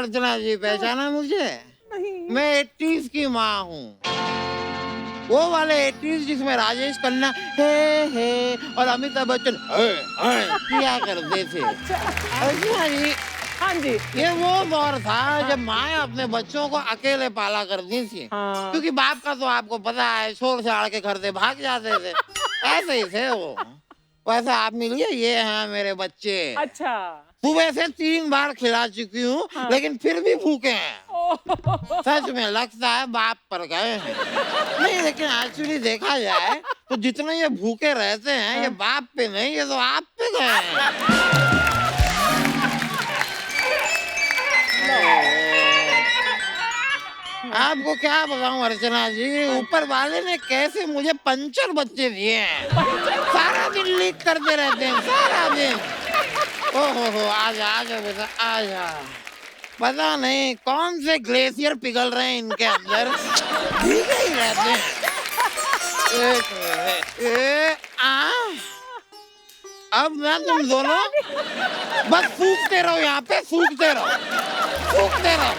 अर्चना जी, पहचाना मुझे? नहीं। मैं 80s की माँ हूँ, वो वाले 80s जिसमें राजेश खन्ना हे और अमिताभ बच्चन किया करते थे। अर्चना जी, हाँ जी। ये वो दौर था जब माएँ अपने बच्चों को अकेले पाला करती थी, हाँ। क्योंकि बाप का तो आपको पता है, छोड़ छाड़ के घर से भाग जाते थे। ऐसे ही थे वो। वैसे आप मिलिए, ये हैं मेरे बच्चे। अच्छा। सुबह से 3 बार खिला चुकी हूँ, हाँ। लेकिन फिर भी भूखे हैं। ओह! सच में लगता है बाप पर गए हैं। नहीं, लेकिन एक्चुअली देखा जाए तो जितने ये भूखे रहते हैं, ये बाप पे नहीं, ये तो आप पे गए हैं। आपको क्या बताऊं अर्चना जी, ऊपर वाले ने कैसे मुझे पंचर बच्चे दिए हैं। सारा दिन लीक करते रहते हैं, सारा दिन। ओहो, आजा आजा बेटा आजा। पता नहीं कौन से ग्लेशियर पिघल रहे हैं इनके अंदर, भीगे ही रहते हैं। एक मिनट, अब ना तुम दोनों बस सूखते रहो, यहाँ पे सूखते रहो, सूखते रहो।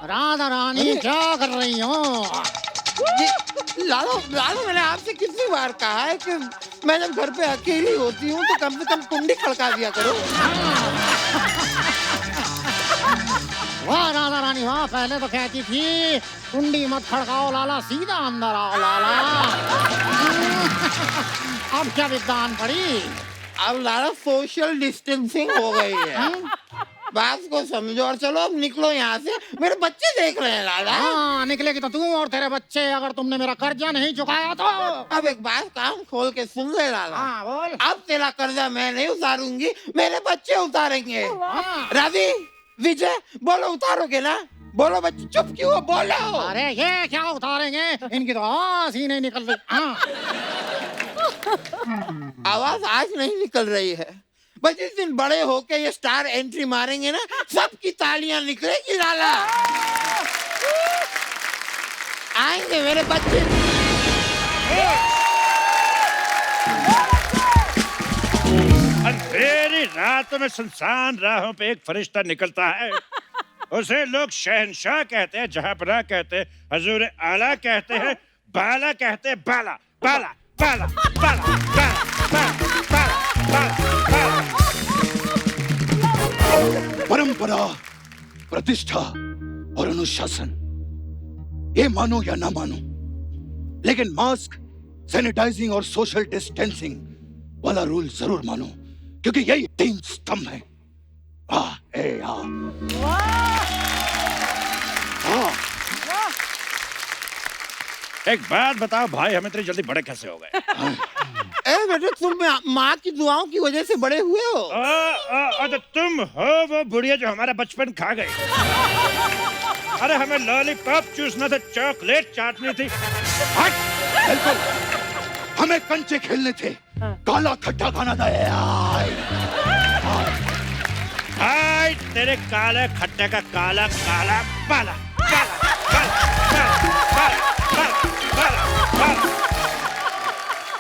राधा रानी क्या कर रही हो? लालो लालो, मैंने आपसे कितनी बार कहा है कि मैं जब घर पे अकेली होती हूँ तो कम से कम कुंडी खड़का दिया करो। वाह राधा रानी वाह, पहले तो कहती थी कुंडी मत खड़काओ लाला, सीधा अंदर आओ लाला। अब क्या विद्वान पड़ी? अब लाला सोशल डिस्टेंसिंग हो गई है। बात को समझो और चलो अब निकलो यहाँ से, मेरे बच्चे देख रहे हैं लाला। हाँ, निकलेगी तो तू और तेरे बच्चे, अगर तुमने मेरा कर्जा नहीं चुकाया तो। अब एक बात कान खोल के सुन ले लाला। हाँ बोल। अब तेरा कर्जा मैं नहीं उतारूंगी, मेरे बच्चे उतारेंगे। हाँ। राधी, विजय, बोलो उतारोगे ना? बोलो बच्चे, चुप क्यों हो, बोलो। अरे ये क्या उतारेंगे, इनकी तो आवाज ही नहीं निकल रही। हाँ। आवाज आज नहीं निकल रही है, बस जिस दिन बड़े होके ये स्टार एंट्री मारेंगे ना, सबकी तालियां निकलेगी लाला। आएंगे मेरे बच्चे। अंधेरी रातों में सुनसान राहों पे एक फरिश्ता निकलता है। उसे लोग शहंशाह कहते हैं, जहांपनाह कहते हैं, हजूर आला कहते हैं, बाला कहते हैं, बाला बाला बाला बाला बाला बाला बाला बाला। परंपरा, प्रतिष्ठा और अनुशासन, ये मानो या ना मानो, लेकिन मास्क, सैनिटाइजिंग और सोशल डिस्टेंसिंग वाला रूल जरूर मानो, क्योंकि यही 3 स्तंभ है। एक बात बताओ भाई, हम इतनी जल्दी बड़े कैसे हो गए? ए बेटे, तुम माँ की दुआओं की वजह से बड़े हुए हो। तो तुम हो वो बुढ़िया जो हमारा बचपन खा गई। अरे हमें लॉलीपॉप चूसना था, चॉकलेट चाटनी थी। हट! बिल्कुल, हमें कंचे खेलने थे, काला खट्टा खाना था। हाय तेरे काले खट्टे का काला काला बाला बाला बाला बाला बाला बाला।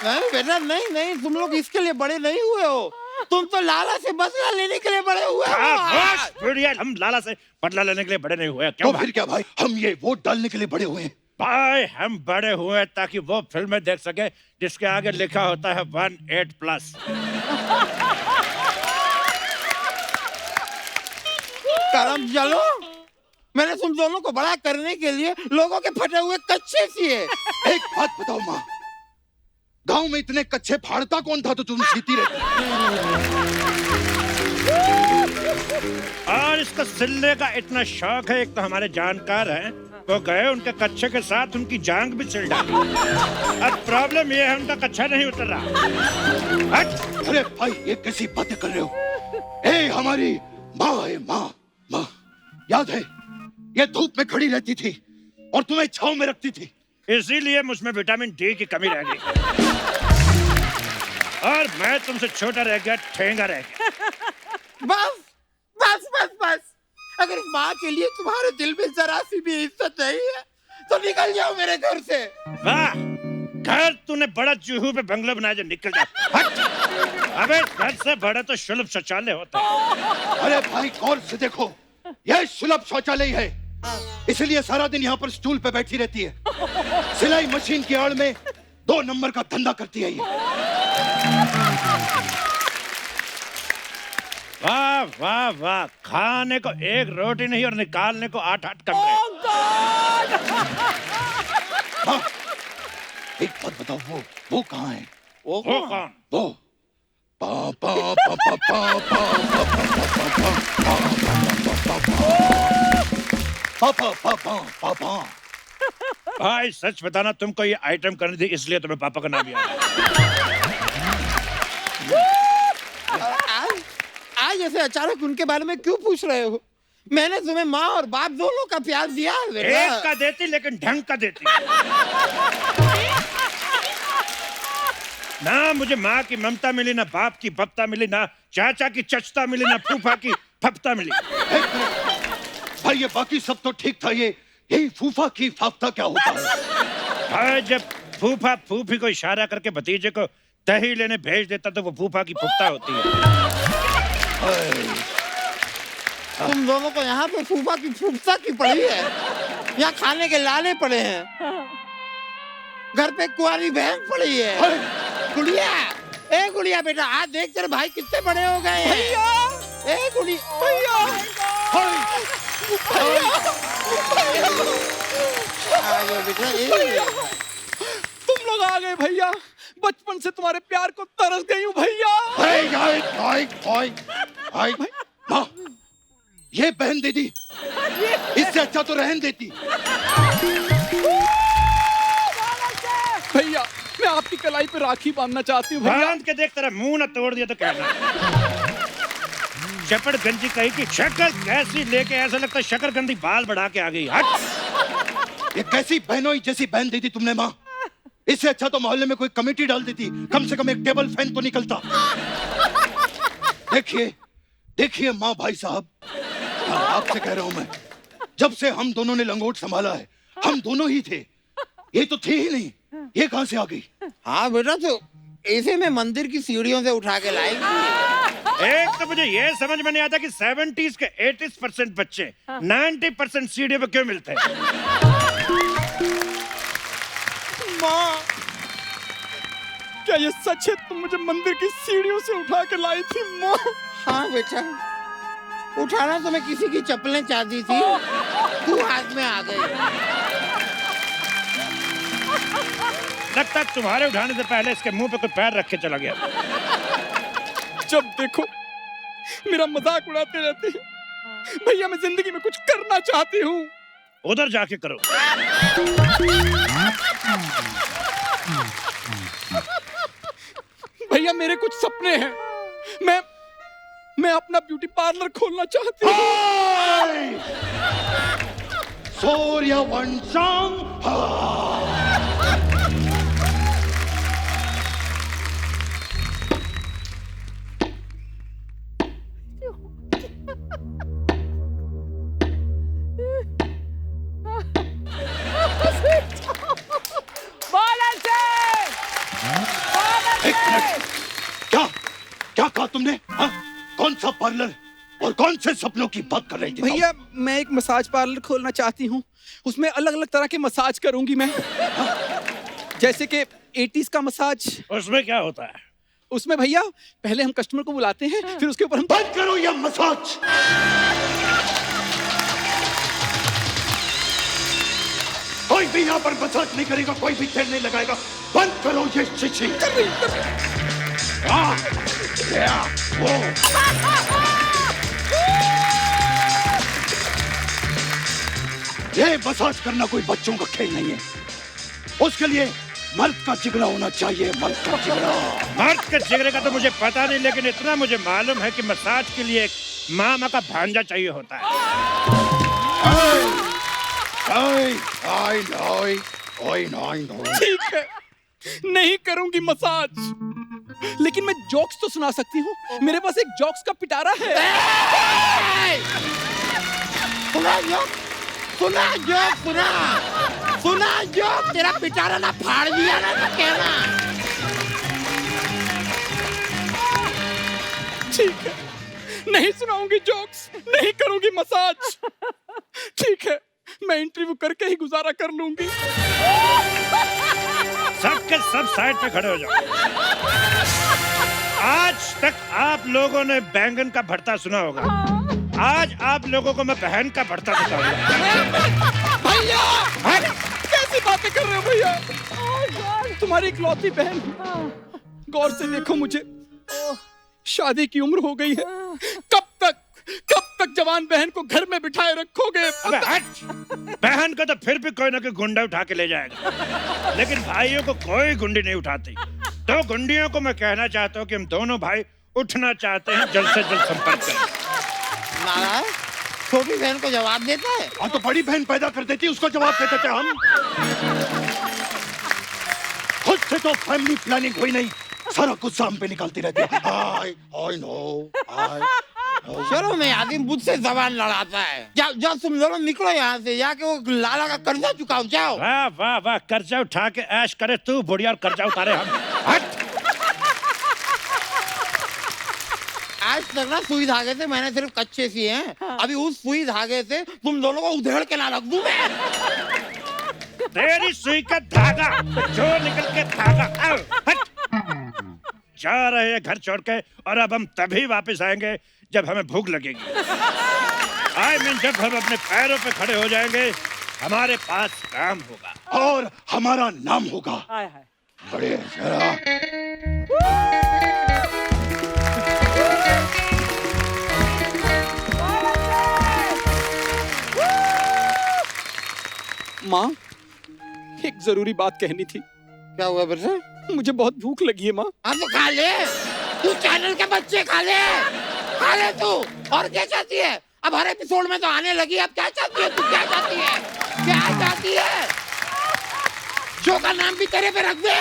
नहीं बेटा, नहीं नहीं, तुम लोग इसके लिए बड़े नहीं हुए हो, तुम तो लाला से बदला लेने के लिए बड़े हुए हो। बुढ़िया, हम लाला से बदला लेने के लिए बड़े नहीं हुए। क्यों तो फिर क्या भाई, हम ये वोट डालने के लिए बड़े हुए हैं। भाई हम बड़े हुए ताकि वो फिल्में देख सके जिसके आगे लिखा होता है 18+। करम चलो, मैंने तुम दोनों को बड़ा करने के लिए लोगों के फटे हुए कच्चे सिए। एक बात बताओ माँ, गांव में इतने कच्चे फाड़ता कौन था तो तुम सीती रहती? और इसको सिलने का इतना शौक है, एक तो हमारे जानकार हैं, वो गए उनके कच्चे के साथ उनकी जांग भी सिल डाली। अब प्रॉब्लम ये है उनका कच्चा नहीं उतर रहा। हट! अरे भाई, ये कैसी बातें कर रहे हो? ए हमारी माँ है, माँ माँ, याद है ये धूप में खड़ी रहती थी और तुम्हें छांव में रखती थी, इसीलिए मुझमें विटामिन डी की कमी रह गई और मैं तुमसे छोटा रह गया, ठेंगा रह गया। बस बस बस बस, अगर इस माँ के लिए तुम्हारे दिल में जरा सी भी इज्जत नहीं है तो निकल जाओ मेरे घर से। वाह, घर तूने बड़ा चूहू पे बंगला बनाया, जो निकल जा। हट! अबे घर से बड़ा तो सुलभ शौचालय होता है। अरे भाई गौर से देखो, यह सुलभ शौचालय है, इसलिए सारा दिन यहाँ पर स्टूल पे बैठी रहती है। सिलाई मशीन की आड़ में 2 नंबर का धंधा करती है ये। वाह वाह वाह, खाने को 1 रोटी नहीं और निकालने को 8-8 कमरे। हाँ, एक बात बताओ, वो कहाँ है? वो कौन? वो पा पा पा पा पा पा पा पा पा पा। भाई सच बताना, तुमको ये आइटम करनी थी इसलिए तुम्हें पापा का नाम याद है। आज ऐसे अचानक उनके बारे में क्यों पूछ रहे हो? मैंने तुम्हें माँ और बाप दोनों का प्यार दिया है बेटा। एक का देती लेकिन ढंग का देती। ना मुझे माँ की ममता मिली, ना बाप की बपता मिली, ना चाचा की चचता मिली, ना फूफा की फपता मिली। भाई ये बाकी सब तो ठीक था, यही फूफा की फाफ्ता क्या होता है? भाई जब फूफा फूफी को इशारा करके भतीजे को दही लेने भेज देता तो वो फूफा की फुफ्ता होती है। तुम दोनों को यहाँ पे फूफा की फुफ्ता की पड़ी है, यहाँ खाने के लाले पड़े हैं, घर पे कुंवारी बहन पड़ी है। गुड़िया, ए गुड़िया बेटा, आज देख तेरे भाई कितने बड़े हो गए हैं। भैया, ए गुड़िया, भैया, भैया, तुम लोग आ गए भैया। बचपन से तुम्हारे प्यार को तरस गई हूँ भैया। माँ, ये बहन दीदी, इससे अच्छा तो रहन देती। भैया मैं आपकी कलाई पे राखी बांधना चाहती हूँ भैया। बांध के देख, तेरा मुंह ना तोड़ दिया तो कहना। चपड़ गंजी कही की शक्ल कैसी लेके ऐसा लगता है शकरकंदी बाल बढ़ा के आ गई। हट! ये कैसी बहनों जैसी बहन दीदी तुमने माँ। इससे अच्छा तो मोहल्ले में कोई कमेटी डाल देती, कम से कम एक टेबल फैन तो निकलता। देखिए देखिए माँ भाई साहब, आपसे कह रहा हूं मैं, जब से हम दोनों ने लंगोट संभाला है, हम दोनों ही थे, ये तो थी ही नहीं, ये कहां से आ गई? हाँ बेटा, तो इसे मैं मंदिर की सीढ़ियों से उठा के लाई थी। एक तो मुझे ये समझ में नहीं आता कि 70s के 80% बच्चे 90% सीढ़ी पे क्यों मिलते हैं। माँ, क्या ये सच है? तुम मुझे मंदिर की सीढ़ियों से उठा के लाई थी माँ? हाँ बेटा, उठाना तो मैं किसी की चप्पलें चाहती थी, तू हाथ में आ गई। लगता है तुम्हारे उठाने से पहले इसके मुंह पे कोई पैर रख के चला गया। जब देखो मेरा मजाक उड़ाते रहते हैं। भैया मैं जिंदगी में कुछ करना चाहती हूँ। उधर जाके करो। भैया मेरे कुछ सपने हैं। मैं अपना ब्यूटी पार्लर खोलना चाहती हूँ। सूर्यवंशम। क्या कहा तुमने? हाँ? कौन सा पार्लर और कौन से सपनों की बात कर रही थी? भैया मैं एक मसाज पार्लर खोलना चाहती हूँ, उसमें अलग अलग तरह के मसाज करूंगी मैं। जैसे कि 80s का मसाज। उसमें क्या होता है? उसमें भैया पहले हम कस्टमर को बुलाते हैं, फिर उसके ऊपर हम। बंद करो ये मसाज। कोई भी यहाँ पर मसाज नहीं करेगा, कोई भी तेल नहीं लगाएगा। बंद करो ये शिशी। ये मसाज करना कोई बच्चों का खेल नहीं है, उसके लिए मर्द का जिगरा होना चाहिए। मर्द का जिगरा। मर्द के जिगरे का तो मुझे पता नहीं, लेकिन इतना मुझे मालूम है कि मसाज के लिए एक मामा का भांजा चाहिए होता है। ठीक है, नहीं करूंगी मसाज, लेकिन मैं जोक्स तो सुना सकती हूँ। मेरे पास एक जोक्स का पिटारा है। सुना जोक, तेरा पिटारा ना फाड़ दिया ना तो कहना। जोक्स, नहीं करूंगी मसाज। ठीक है, मैं इंटरव्यू करके ही गुजारा कर लूंगी। सबके सब साइड पे खड़े हो जाओ। आज तक आप लोगों ने बैंगन का भरता सुना होगा, आज आप लोगों को मैं बहन का भरता बताऊंगा। भैया कैसी बातें कर रहे हो भैया? तुम्हारी इकलौती बहन, गौर से देखो मुझे, शादी की उम्र हो गई है। कब तक जवान बहन को घर में बिठाए रखोगे? अबे हट! बहन को तो फिर भी कोई ना कोई गुंडा उठा के ले जाएगा, लेकिन भाइयों को कोई गुंडी नहीं उठाती। तो गुंडियों को मैं कहना चाहता हूँ कि हम दोनों भाई उठना चाहते हैं, जल्द से जल्द संपर्क करें। नाराज छोटी बहन को जवाब देता है। हाँ तो बड़ी बहन पैदा कर देती, उसको जवाब दे देते हम। खुद से तो फैमिली प्लानिंग हुई नहीं, सारा गुस्सा हम पे निकालती रहती है। I know. शर्म में आदमी मुझसे जबान लड़ाता है। जब तुम दोनों निकलो यहाँ से, जाके वो लाला का कर्जा चुकाओ जाओ। वाह वाह वाह, कर्जा उठा के ऐश करे तू बुढ़िया और कर्जा उतारे हम। हट! आज तक ना सुई धागे से मैंने सिर्फ कच्चे सिए हैं, अभी उस सुई धागे से तुम दोनों को उधेड़ के ना रख दूं मैं। तेरी सुई का धागा जो निकल के धागा। आओ, हट! जा रहे हैं घर छोड़ के, और अब हम तभी वापस आएंगे जब हमें भूख लगेगी। जब हम अपने पैरों पे खड़े हो जाएंगे, हमारे पास काम होगा और हमारा नाम होगा। बड़े जरा माँ, एक जरूरी बात कहनी थी। क्या हुआ फिर से? मुझे बहुत भूख लगी है माँ। हाँ तो खा ले, तू चैनल के बच्चे खा ले तू। और क्या चाहती है? अब हर एपिसोड में तो आने लगी, अब क्या चाहती है? तू क्या चाहती है? क्या चाहती है? शो का नाम भी तेरे पे रख दे।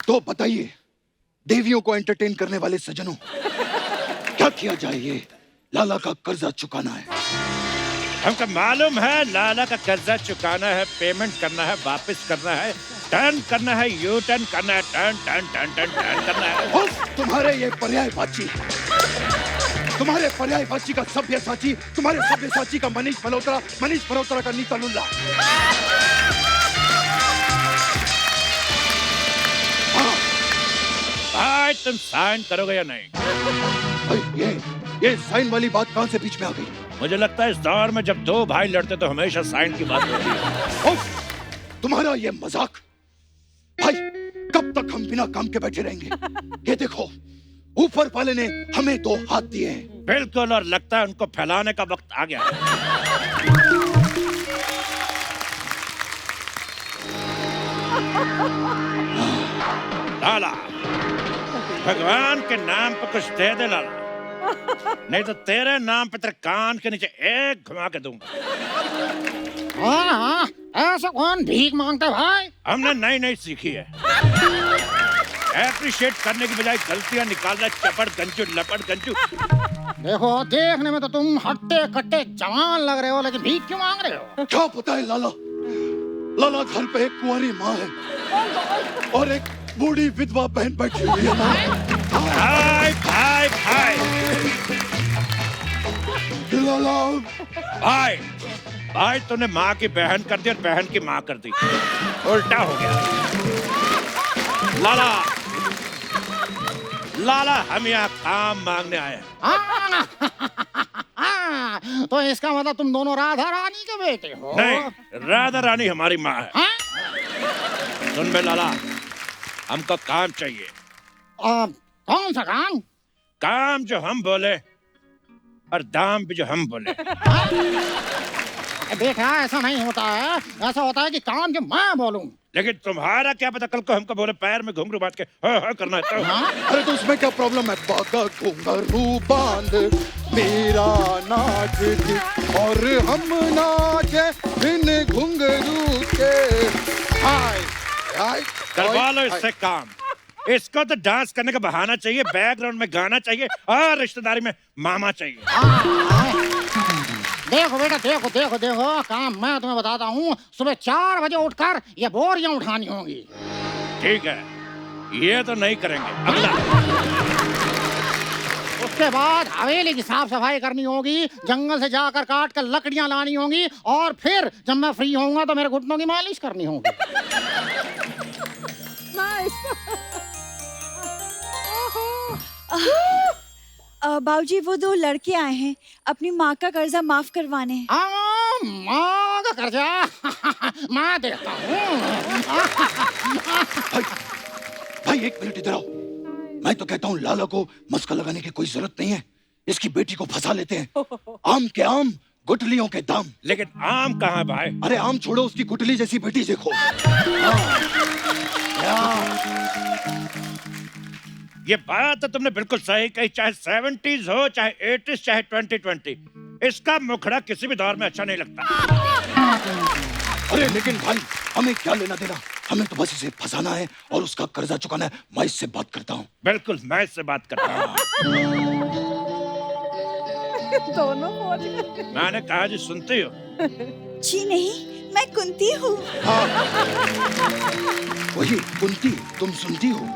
तो बताइए, देवियों को एंटरटेन करने वाले सज्जनों, क्या किया जाए? ये लाला का कर्जा चुकाना है। हमको मालूम है लाला का कर्जा चुकाना है, पेमेंट करना है, वापस करना है, टर्न करना है, यू टर्न करना है, टर्न करना है। तुम्हारे ये पर्यायवाची, तुम्हारे पर्यायवाची का सभ्यसाची, तुम्हारे सभ्यसाची का मनीष मल्होत्रा का नीता लुल्ला। भाई तुम साइन करोगे या नहीं? ये साइन वाली बात कहां से बीच में आ गई? मुझे लगता है इस दौर में जब दो भाई लड़ते तो हमेशा साइन की बात होती है। तुम्हारा ये मजाक, भाई कब तक हम बिना काम के बैठे रहेंगे? ये देखो, ऊपर वाले ने हमें 2 हाथ दिए हैं। बिल्कुल, और लगता है उनको फैलाने का वक्त आ गया। लाला, भगवान के नाम पर कुछ दे दे लाला, नहीं तो तेरे नाम पे तेरे कान के नीचे एक घुमा के दूंगा। हाँ, ऐसा कौन भीख मांगता है भाई? हमने नई सीखी है, एप्रिशिएट करने की बजाय गलतियां निकालना, चपड़ गंजू लपड़ गंजू। देखो, देखने में तो तुम हट्टे कट्टे जवान लग रहे हो, लेकिन भीख क्यों मांग रहे हो? क्या पता है लाला घर पे एक कुंवारी माँ है और एक बूढ़ी विधवा बहन बैठी हुई है। भाई भाई भाई लाला, भाई भाई तूने माँ की बहन कर दी और बहन की माँ कर दी, उल्टा हो गया। लाला हम यहाँ काम मांगने आए हैं। तो इसका मतलब तुम दोनों राधा रानी के बेटे हो? नहीं, राधा रानी हमारी माँ है। हाँ? सुन बे लाला, हमको काम चाहिए। कौन सा काम? काम जो हम बोले और दाम भी जो हम बोले। बेटा, ऐसा नहीं होता है, ऐसा होता है कि काम जो मैं बोलूं। लेकिन तुम्हारा क्या पता, कल को हमको बोले पैर में घुंघरू बांध के हाँ करना है तो। हाँ? अरे तो उसमें क्या प्रॉब्लम है? बागा घुंघरू बांध मेरा नाच दिख और हम नाचे बिन घुंघरू के। हाय हाय करवा लो इससे काम। इसको तो डांस करने का बहाना चाहिए, बैकग्राउंड में गाना चाहिए और रिश्तेदारी में मामा चाहिए। देखो बेटा, देखो देखो देखो, काम मैं तुम्हें बताता हूँ। सुबह 4 बजे उठकर ये बोरियां उठानी होंगी। ठीक है, ये तो नहीं करेंगे। अगला। उसके बाद हवेली की साफ सफाई करनी होगी, जंगल से जाकर काट कर लकड़ियां लानी होंगी, और फिर जब मैं फ्री होऊंगा तो मेरे घुटनों की मालिश करनी होगी। बाबूजी, वो 2 लड़के आए हैं अपनी माँ का कर्जा माफ करवाने। माँ का कर्जा मैं देता हूँ। भाई एक मिनट इधर आओ। मैं तो कहता हूँ लाला को मस्का लगाने की कोई जरूरत नहीं है। इसकी बेटी को फंसा लेते हैं। आम के आम, गुटलियों के दाम। लेकिन आम कहाँ भाई? अरे आम छोड़ो, उसकी गुटली जैसी बेटी देखो। ये बात तो तुमने बिल्कुल सही कही। चाहे 70s हो, चाहे 80s, चाहे 2020, इसका मुखड़ा किसी भी दौर में अच्छा नहीं लगता। अरे लेकिन भाई, हमें क्या लेना देना? हमें तो बस इसे फंसाना है और उसका कर्जा चुकाना है। मैं इससे बात करता हूँ। बिल्कुल, मैं इससे बात करता हूँ। दोनों पहुंच गए। मैंने कहा जी, सुनती हो? जी नहीं, मैं कुंती हूँ। वही कुंती, तुम सुनती हो?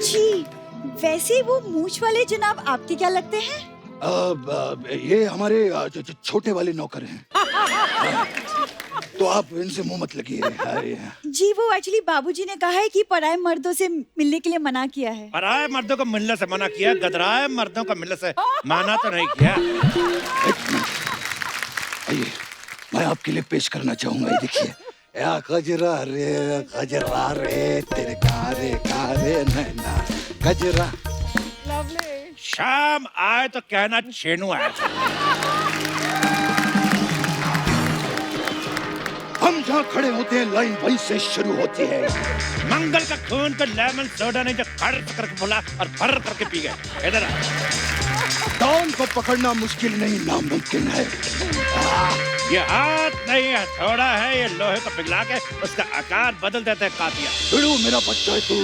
जी, वैसे वो मूंछ वाले जनाब आपके क्या लगते हैं? ये हमारे छोटे वाले नौकर हैं। तो आप इनसे मुंह मत लगिए। जी, वो एक्चुअली बाबूजी ने कहा है कि पराये मर्दों से मिलने के लिए मना किया है। पराये मर्दों को मिलने से मना किया, गदराए मर्दों को मिलने से मना तो नहीं किया। आइए, मैं आपके लिए पेश करना चाहूंगा। ये देखिए, या गजरा रे तेरे कारे नैना गजरा। शाम आए तो कहना छेनू आया था। हम जहाँ खड़े होते हैं लाइन वहीं से शुरू होती है। मंगल का खून तो लेमन सोडा नहीं, जो खड़ करके बोला और भर करके पी गए। इधर आ। डॉन को पकड़ना मुश्किल नहीं, नामुमकिन है। ये हाथ नहीं है, हथौड़ा है। ये लोहे को पिघला के उसका आकार बदल देते हैं कातिया। बिड़ू मेरा बच्चा है तू।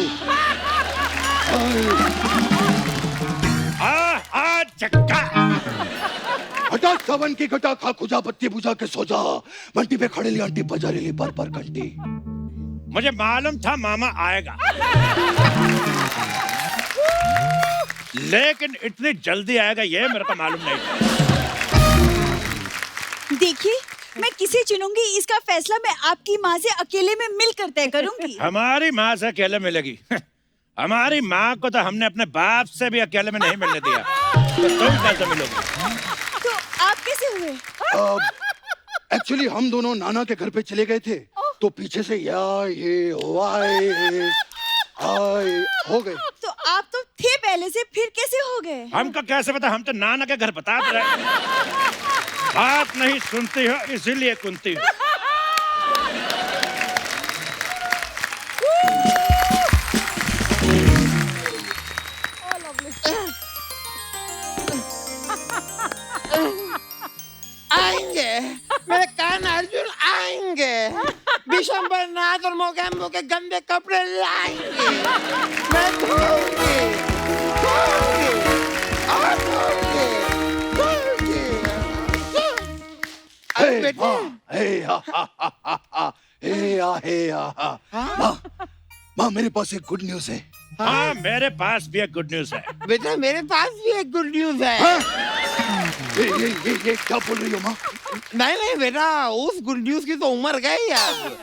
चक्का हटा सावन की घटा, खा खुजा बत्ती बुझा के सो जा। बंटी पे खड़े ली आंटी, बजा रही बार बार घंटी। मुझे मालूम था मामा आएगा, लेकिन इतनी जल्दी आएगा ये मेरे को मालूम नहीं था। देखिए, मैं किसे चुनूंगी इसका फैसला मैं आपकी माँ से अकेले में मिलकर तय करूंगी। हमारी माँ से अकेले मिलेगी? हमारी माँ को तो हमने अपने बाप से भी अकेले में नहीं मिलने दिया, तो तुम कैसे मिलोगी? तो आप कैसे हुए? एक्चुअली हम दोनों नाना के घर पे चले गए थे, तो पीछे से या ये वाई आई हो गए। तो आप तो थे पहले से, फिर कैसे हो गए? हमको कैसे पता? हम तो नाना के घर बता रहे। बात नहीं सुनती हो, इसीलिए कुंती हो। आएंगे मेरे कान अर्जुन, आएंगे विशंबर नाथ और मोगैम्बो के गंदे कपड़े लाएंगे। मैं धोऊंगी और धोऊंगी। अरे बेटा, माँ मेरे पास एक गुड न्यूज है। हाँ, मेरे पास भी एक गुड न्यूज है। बेटा मेरे पास भी एक गुड न्यूज है। ये क्या बोल रही हो माँ? नहीं बेटा, उस गुड न्यूज की तो उम्र गई अब।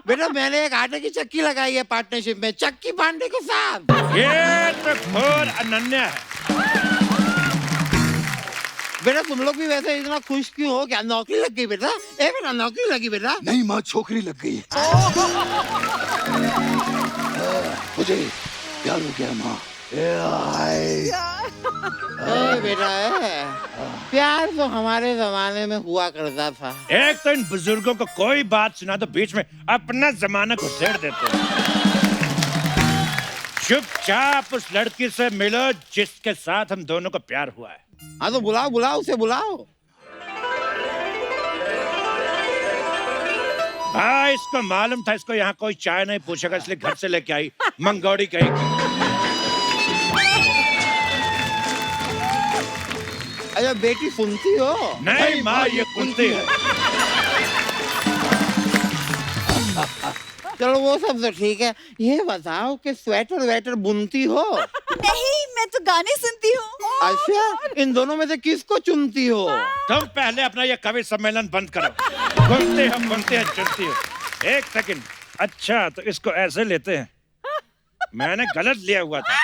बेटा मैंने एक आटे की चक्की लगाई है पार्टनरशिप में चक्की पांडे के साथ। ये तो घोर अनन्या है। बेटा तुम लोग भी वैसे इतना खुश क्यों हो? क्या नौकरी लग गई बेटा? बेटा नौकरी लगी बेटा? नहीं माँ, छोकरी लग गई। मुझे प्यार हो गया माँ। बेटा प्यार तो हमारे जमाने में हुआ करता था। एक तो इन बुजुर्गों को कोई बात सुना तो बीच में अपना जमाना घुसेड़ देते हैं। चुपचाप उस लड़की से मिलो जिसके साथ हम दोनों को प्यार हुआ है। हाँ तो बुलाओ बुलाओ, उसे बुलाओ। हाँ, इसको मालूम था इसको यहाँ कोई चाय नहीं पूछेगा, इसलिए घर से लेके आई मंगोड़ी कहीं की। अच्छा बेटी सुनती हो? नहीं माँ, ये कुंती है। चलो वो सब तो ठीक है, ये बताओ कि स्वेटर वेटर बुनती हो? नहीं, मैं तो गाने सुनती हूँ। अच्छा, इन दोनों में से किसको चुनती हो? तुम पहले अपना ये कवि सम्मेलन बंद करो। बुनते हैं चुनती हो। एक सेकंड। अच्छा तो इसको ऐसे लेते हैं, मैंने गलत लिया हुआ था।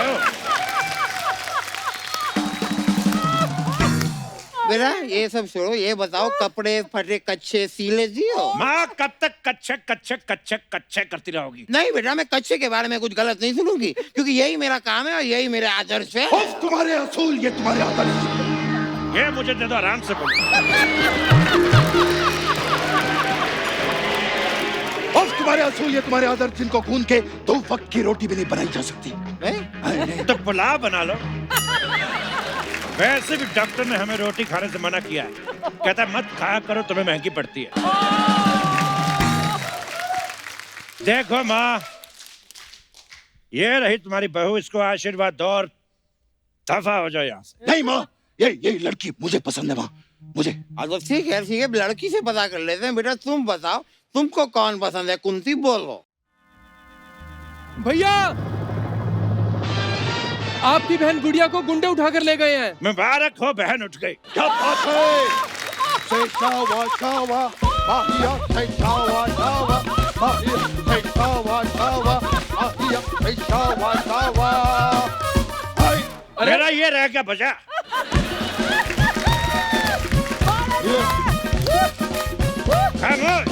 ओह, बेटा ये सब छोड़ो, ये बताओ कपड़े फटे कच्चे सीले दियो? माँ कब तक कच्चे करती रहोगी? नहीं बेटा, मैं कच्चे के बारे में कुछ गलत नहीं सुनूंगी, क्योंकि यही मेरा काम है और यही मेरे आदर्श है। उफ, तुम्हारे असूल ये तुम्हारे आदर्श। ये मुझे दे दो, आराम से बोलो। उफ, तुम्हारे असूल ये तुम्हारे आदर्श, जिनको खून के 2 वक्त की रोटी भी नहीं बनाई जा सकती। नहीं? तो पुलाव बना लो। वैसे भी डॉक्टर ने हमें रोटी खाने से मना किया है, कहता है मत खाया करो, तुम्हें महंगी पड़ती है। देखो माँ, ये रही तुम्हारी बहू, इसको आशीर्वाद दो और दफा हो जाओ यहाँ से। नहीं माँ, ये लड़की मुझे पसंद है माँ, मुझे। तो ठीक है लड़की से पता कर लेते हैं। बेटा तुम बताओ, तुमको कौन पसंद है? कुंती बोलो। भैया, आपकी बहन गुड़िया को गुंडे उठाकर ले गए हैं। मुबारक हो, बहन उठ गई। क्या बात है? से शावा शावा, माहिया से शावा शावा, माहिया से शावा शावा, माहिया से शावा शावा। मेरा ये रह गया बजा। खामोश।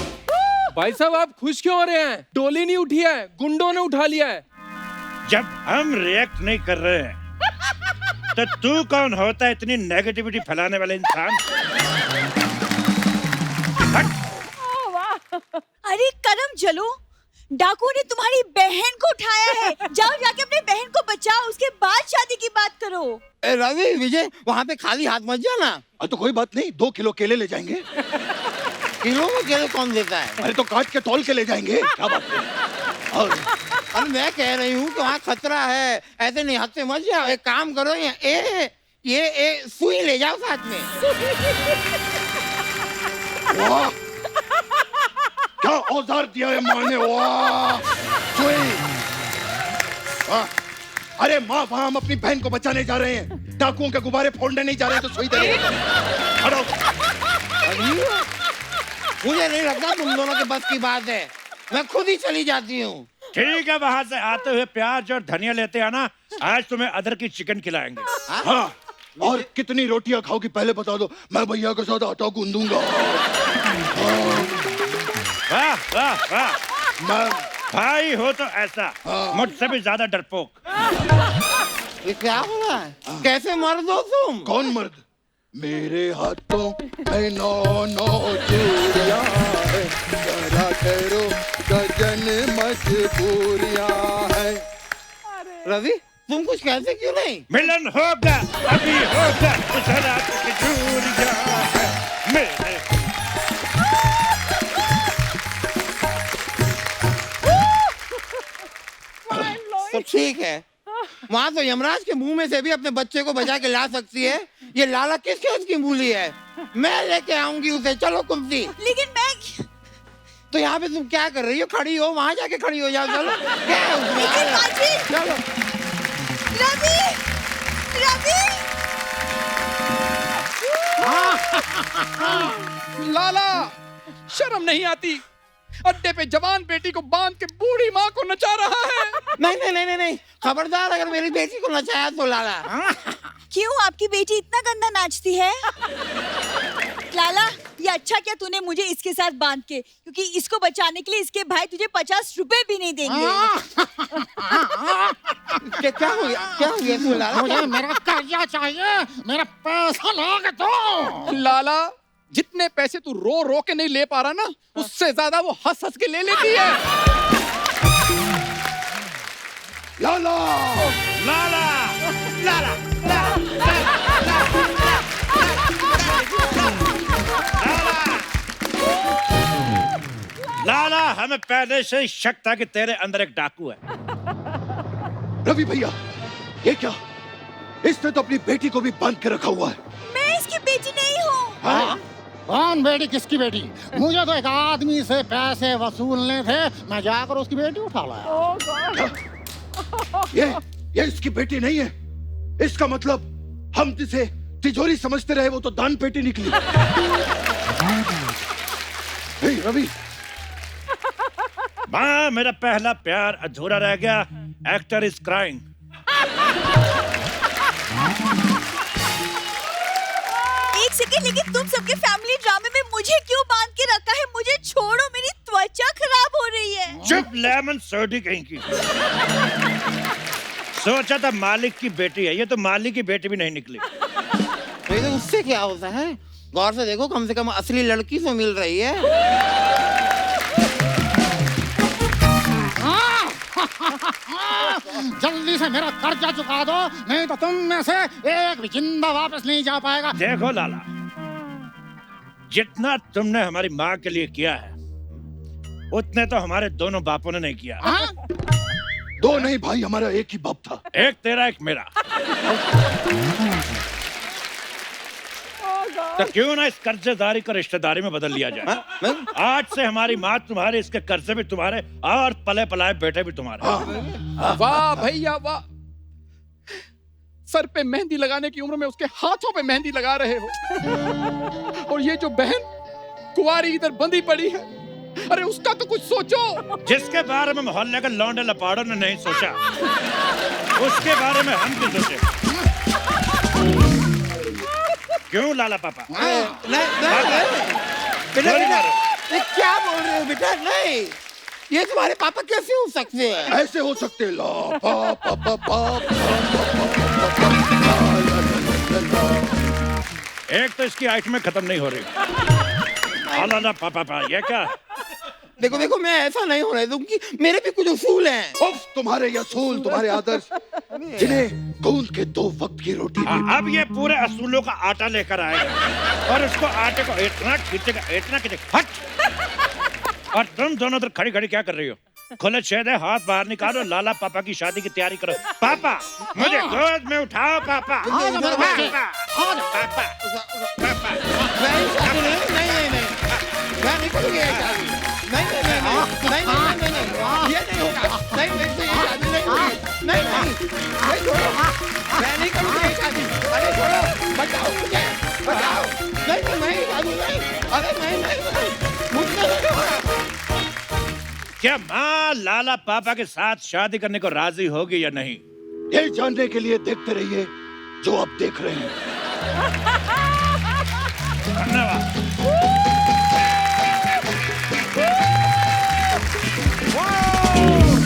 भाई साहब, आप खुश क्यों हो रहे हैं? डोली नहीं उठी है, गुंडों ने उठा लिया है। जब हम रिएक्ट नहीं कर रहे हैं तो तू कौन होता है इतनी नेगेटिविटी फैलाने वाले इंसान? अरे करम जलो, डाकू ने तुम्हारी बहन को उठाया है। जाओ जाके अपने बहन को बचाओ, उसके बाद शादी की बात करो। रवि विजय, वहाँ पे खाली हाथ मत जाना। तो कोई बात नहीं, 2 किलो केले ले जाएंगे। किलो में केले कौन देता है? अरे तो काट के तौल के ले जाएंगे, क्या बात है? और अरे मैं कह रही हूँ कि वहाँ खतरा है, ऐसे नहीं हाथ से मत जाओ। एक काम करो, ये सुई ले जाओ साथ में। वाह, क्या औजार दिया है माँ ने, वाह। सुई। वाह। अरे माँ, वहाँ हम अपनी बहन को बचाने जा रहे हैं, डाकुओं के गुब्बारे फोड़ने नहीं जा रहे हैं, तो सुई दे रहे हैं। खड़ो। मुझे नहीं लगता तुम दोनों के बस की बात है, मैं खुद ही चली जाती हूँ। ठीक है, वहां से आते हुए प्याज और धनिया लेते आना, आज तुम्हें अदर की चिकन खिलाएंगे। हाँ, और कितनी रोटियां खाओगी पहले बता दो, मैं भैया के साथ आटा गूंदूंगा। वाह वाह वाह, मैं भाई हो तो ऐसा, मुझसे भी ज्यादा डरपोक। ये क्या हो रहा है? कैसे मर्द हो तुम? कौन मर्द? मेरे हाथों में 9 चूड़ियां है, जरा करो गजन मजबूरियां है। रवि तुम कुछ कहते क्यों नहीं? मिलन होगा, अभी होगा, उस रात की चूड़ियां है मेरे। तो ठीक है, वहाँ तो यमराज के मुंह में से भी अपने बच्चे को बचा के ला सकती है। ये लाला किसके उसकी मूली है? मैं लेके आऊंगी उसे। चलो कुंती। लेकिन मैं तो यहाँ पे तुम क्या कर रही हो? खड़ी हो, वहाँ जाके खड़ी हो जाओ। चलो क्या है उसमें? लेकिन बाजी, चलो। रवि, रवि। लाला, शर्म नहीं आती? अड्डे पे जवान बेटी को बांध के बूढ़ी माँ को नचा रहा है। नहीं नहीं नहीं नहीं, खबरदार, अगर मेरी बेटी को नचाया तो लाला। क्यों, आपकी बेटी इतना गंदा नाचती है? लाला, ये अच्छा क्या तूने मुझे इसके साथ बांध के, क्योंकि इसको बचाने के लिए इसके भाई तुझे 50 रुपए भी नहीं देंगे। क्या हो गया? क्या हो गया तू लाला? मुझे मेरा कर्जा चाहिए, मेरा पैसा लोगे तो। लाला, जितने पैसे तू रो रो के नहीं ले पा रहा ना, उससे ज्यादा वो हंस हंस के ले लेती है। लाला, लाला लाला लाला, हमें पहले से ही शक था कि तेरे अंदर एक डाकू है। रवि भैया, ये क्या? इसने तो अपनी बेटी को भी बांध के रखा हुआ है। मैं इसकी बेटी नहीं हूँ। हाँ? कौन बेटी, किसकी बेटी? मुझे तो एक आदमी से पैसे वसूलने थे, मैं जाकर उसकी बेटी उठा लाया। ये इसकी बेटी नहीं है। इसका मतलब हम जिसे तिजोरी समझते रहे वो तो दान पेटी निकली। हे रवि, माँ, मेरा पहला प्यार अधूरा रह गया। Actor is crying. एक सेकंड, लेकिन तुम सबके फैमिली ड्रामे में मुझे क्यों बांध के रखा है? मुझे छोड़ो, मेरी त्वचा खराब हो रही है। चुप, लेमन सोडी कहीं की। सोचा था मालिक की बेटी है, ये तो मालिक की बेटी भी नहीं निकली। तो उससे क्या होता है? गौर से देखो, कम से कम असली लड़की से मिल रही है। जल्दी से मेरा कर्जा चुका दो, नहीं तो तुम में से एक भी जिंदा वापस नहीं जा पाएगा। देखो लाला, जितना तुमने हमारी माँ के लिए किया है उतने तो हमारे दोनों बापों ने नहीं किया। हाँ? दो नहीं भाई, हमारा एक ही बाप था। एक तेरा, एक मेरा। तो क्यों ना इस कर्जेदारी को रिश्तेदारी में बदल लिया जाए। आज से हमारी माँ तुम्हारे, इसके कर्जे भी तुम्हारे, और पले पलाए बेटे भी तुम्हारे। वाह भैया वाह, सर पे मेहंदी लगाने की उम्र में उसके हाथों पे मेहंदी लगा रहे हो। और ये जो बहन कुंवारी इधर बंधी पड़ी है, अरे उसका तो कुछ सोचो। जिसके बारे में मोहल्ले के लौंडे लपाड़ों ने नहीं सोचा, उसके बारे में हम क्यों सोचे? क्यों लाला पापा? बेटा, ये क्या बोल रहे हो बेटा? नहीं, ये तुम्हारे पापा कैसे हो सकते हैं? ऐसे हो सकते। ला पा पा पा पा। एक तो इसकी आइटमें खत्म नहीं हो रही। लाला पापा, ये क्या? देखो देखो, मैं ऐसा नहीं होने दूंगी, मेरे भी कुछ उसूल हैं। उफ, तुम्हारे ये असूल, तुम्हारे आदर्श, जिन्हें गूंद के 2 वक्त की रोटी भी। अब ये पूरे असूलों का आटा लेकर आएगा और उसको आटे को इतना खींचेगा, इतना खींचेगा। हट! और तुम दोनों उधर खड़ी खड़ी क्या कर रही हो? खुले छेद है, हाथ बाहर निकालो, लाला पापा की शादी की तैयारी करो। पापा, मुझे गोद में उठाओ। पापा, आ जा मेरे बच्चे, आ जा। पापा, पापा। नहीं शादी नहीं, मैं नहीं करूँगी ये शादी। नहीं, ये नहीं होगा। नहीं, मेरे से ये शादी नहीं होगी। नहीं, छोड़ो, मैं नहीं करूँगी ये शादी। अरे छोड़ो, बचाओ मुझे, बचाओ। नहीं, शादी नहीं। अरे नहीं, मुझसे नहीं होगा। क्या माँ लाला पापा के साथ शादी करने को राजी होगी या नहीं? ये जानने के लिए देखते रहिए जो आप देख रहे हैं। धन्यवाद।